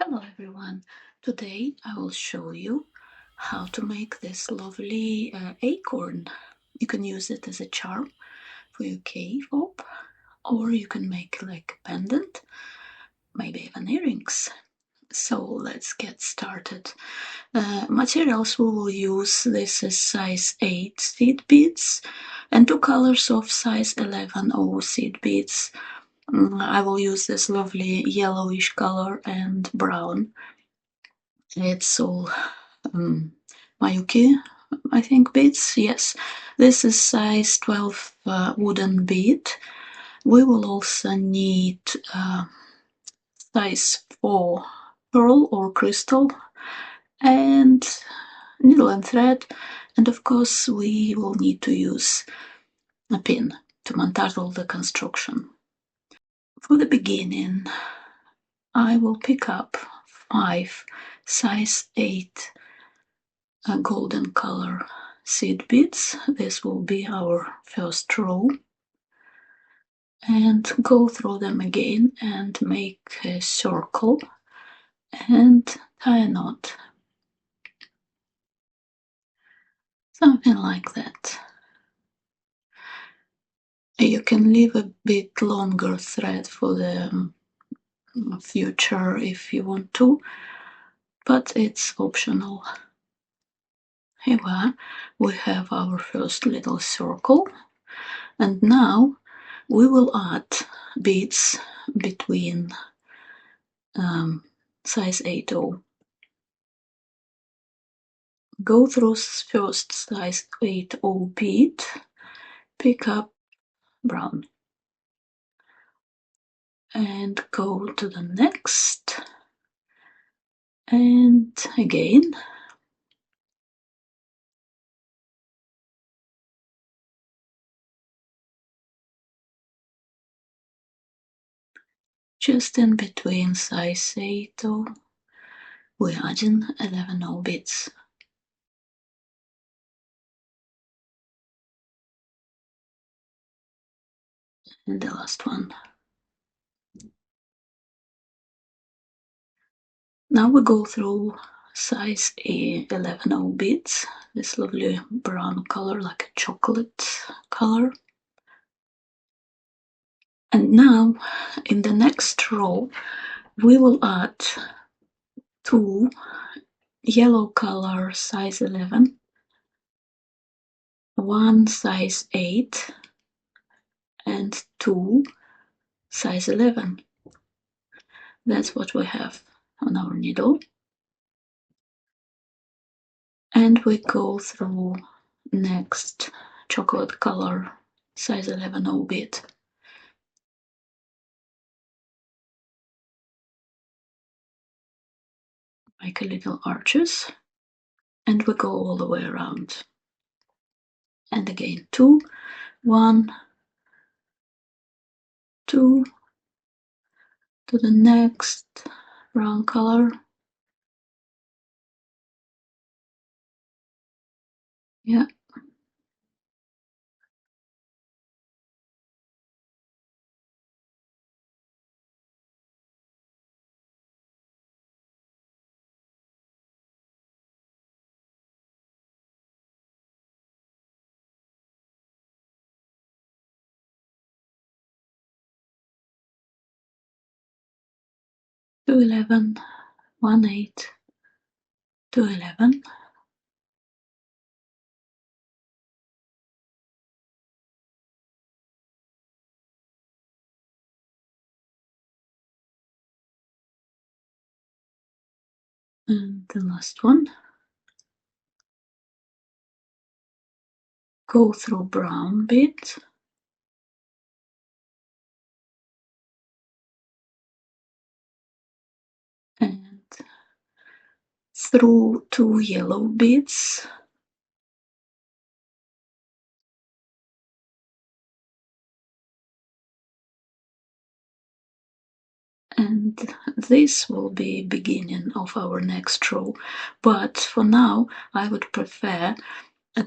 Hello everyone, today I will show you how to make this lovely acorn. You can use it as a charm for your cave op, or you can make like a pendant, maybe even earrings. So let's get started. Materials we will use, this is size 8 seed beads and 2 colors of size 11 seed beads. I will use this lovely yellowish color and brown. It's all Mayuki, I think, beads. Yes, this is size 12 wooden bead. We will also need size 4 pearl or crystal and needle and thread, and of course we will need to use a pin to montage all the construction. For the beginning, I will pick up 5 size 8 golden color seed beads. This will be our first row, and go through them again and make a circle and tie a knot, something like that. You can leave a bit longer thread for the future if you want to, but it's optional. Here we are, we have our first little circle, and now we will add beads between size 8/0. Go through first size 8/0 bead, pick up brown, and go to the next, and again. Just in between size 8/0, we're adding 11/0 beads. And the last one. Now we go through size 11/0 beads, this lovely brown color, like a chocolate color. And now in the next row we will add 2 yellow color size 11, 1 size 8, and 2 size 11. That's what we have on our needle. And we go through next chocolate color size 11/0 bead. Make a little arches, and we go all the way around. And again 2, 1, 2, to the next brown color. Yeah. To 11, 1, 8, to 11. And the last one. Go through brown bead. And through 2 yellow beads. And this will be beginning of our next row, but for now I would prefer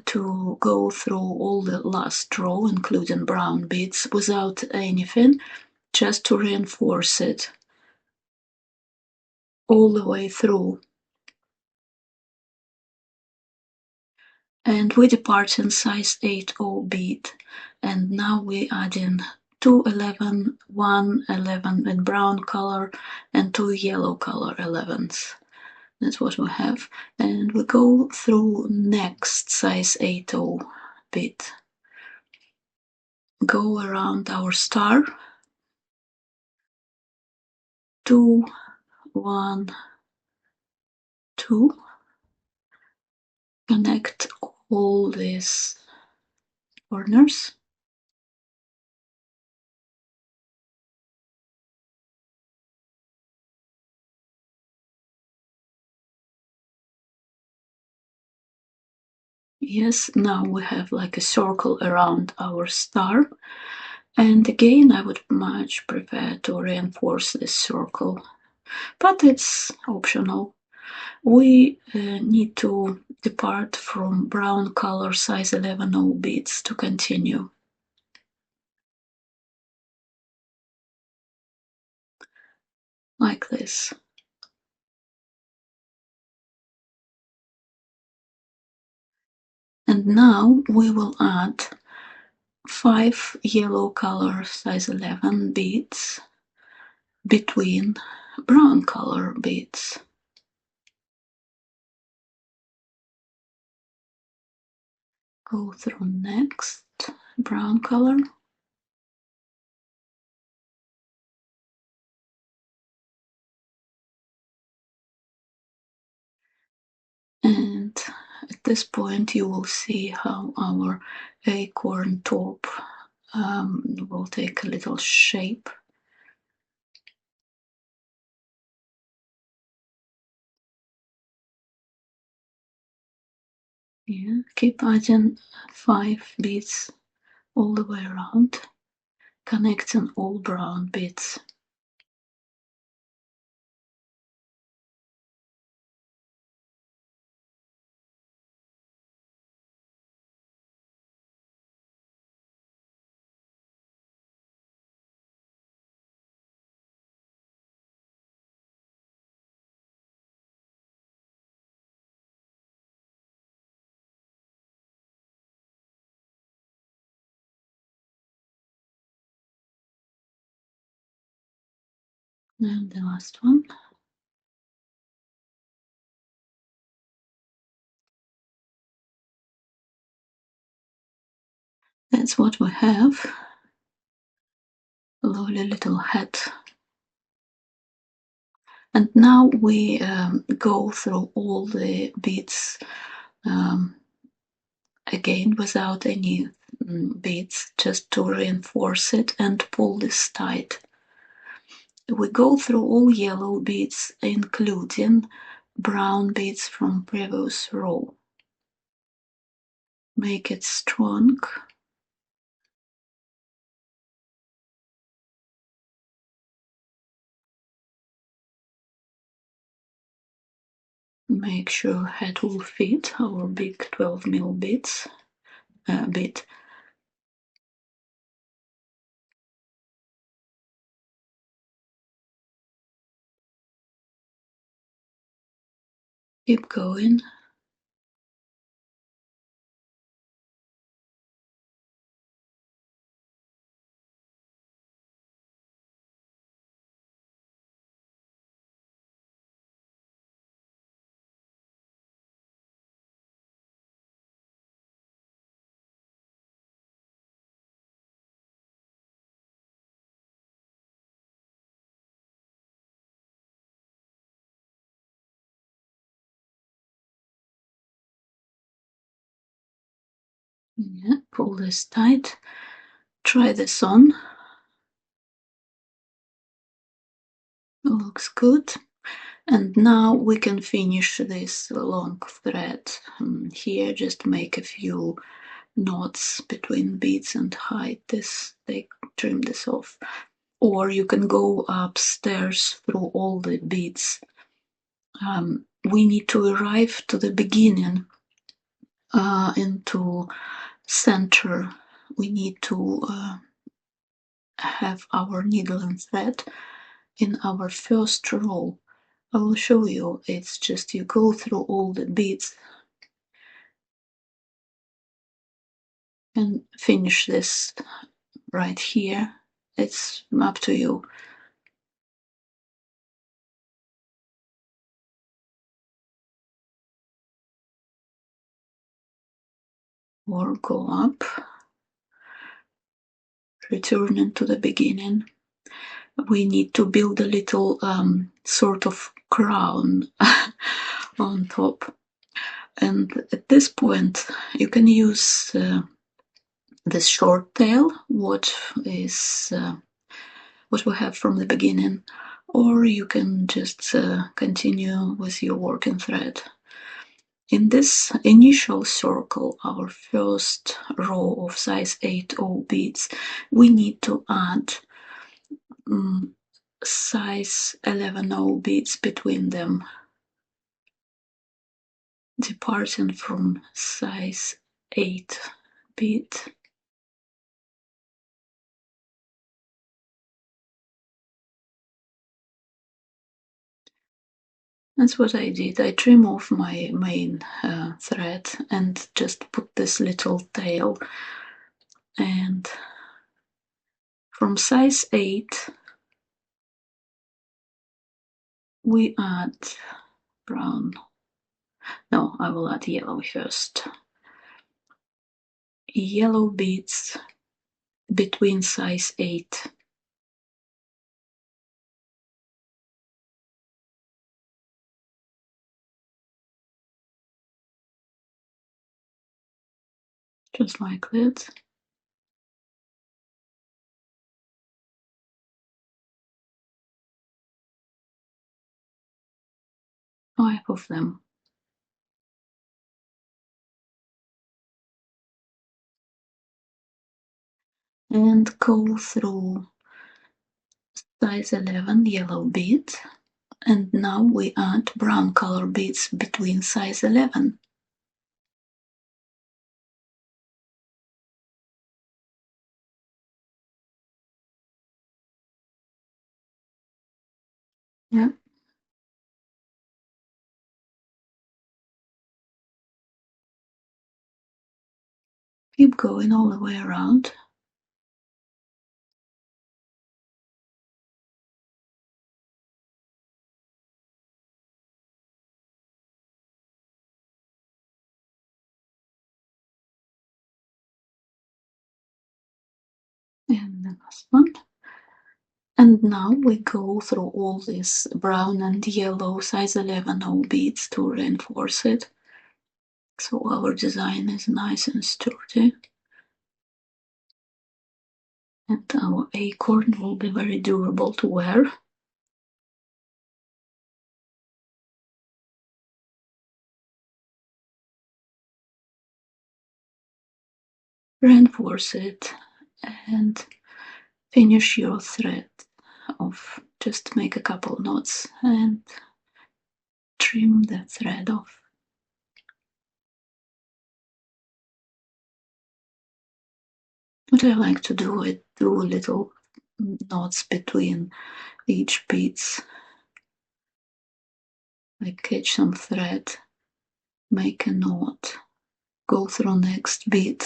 to go through all the last row, including brown beads, without anything, just to reinforce it. all the way through. And we depart in size 8/0 bead, and now we add in 2 11, 1 11 in brown color, and 2 yellow color 11s. That's what we have. And we go through next size 8/0 bead. Go around our star. 2 1 2. Connect all these corners. Yes, now we have like a circle around our star. And again, I would much prefer to reinforce this circle, but it's optional. We need to depart from brown color size 11/0 beads to continue. Like this. And now we will add 5 yellow color size 11 beads between brown color beads. Go through next brown color. And at this point you will see how our acorn top will take a little shape. Yeah, keep adding 5 beads all the way around, connecting all brown beads. And the last one. That's what we have. A lovely little hat. And now we go through all the beads again without any beads, just to reinforce it and pull this tight. We go through all yellow beads, including brown beads from previous row. Make it strong. Make sure head will fit our big 12mm beads. Bead. Keep going. Yeah, pull this tight. Try this on. Looks good. And now we can finish this long thread here. Just make a few knots between beads and hide this. Trim this off. Or you can go upstairs through all the beads. We need to arrive to the beginning, into center. We need to have our needle and thread in our first row. I will show you. It's just you go through all the beads and finish this right here. It's up to you. Or go up, returning to the beginning. We need to build a little sort of crown on top. And at this point, you can use this short tail, what we have from the beginning, or you can just continue with your working thread. In this initial circle, our first row of size 8/0 beads, we need to add size 11/0 beads between them, departing from size 8 bead. That's what I did. I trim off my main thread and just put this little tail, and from size 8 we add brown. No, I will add yellow first. Yellow beads between size 8. Just like that. Five of them. And go through size 11 yellow bead, and now we add brown color beads between size 11. Yeah. Keep going all the way around. And the last one. And now we go through all these brown and yellow size 11/0 beads to reinforce it. So our design is nice and sturdy. And our acorn will be very durable to wear. Reinforce it and finish your thread off. Just make a couple knots and trim the thread off. What I like to do, I do little knots between each beads. I catch some thread, make a knot, go through next bead,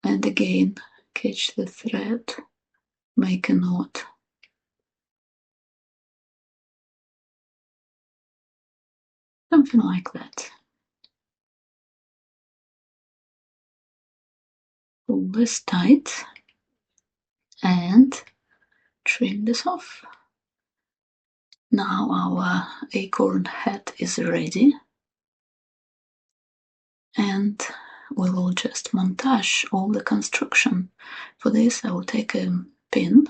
and again catch the thread, make a knot. Something like that. Pull this tight and trim this off. Now our acorn hat is ready, and we will just montage all the construction. For this I will take a pin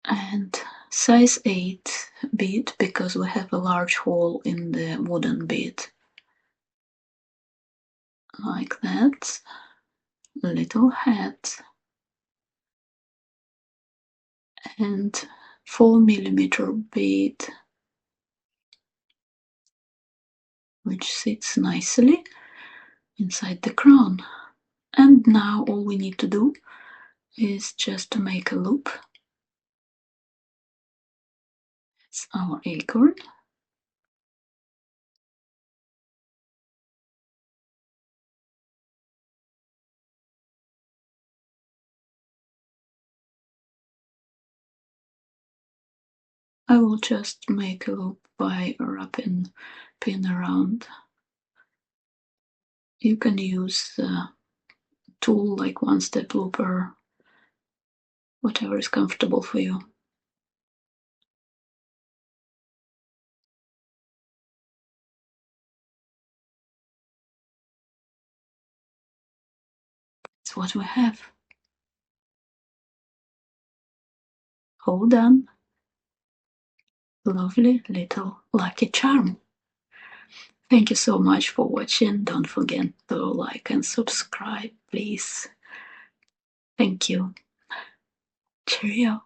and size 8 bead, because we have a large hole in the wooden bead. Like that. Little hat. And 4mm bead, which sits nicely inside the crown. And now all we need to do is just to make a loop It's our acorn. I will just make a loop by wrapping pin around. You can use a tool like one step looper, whatever is comfortable for you. It's what we have. All done. Lovely little lucky charm. Thank you so much for watching. Don't forget to like and subscribe, please. Thank you. Cheerio.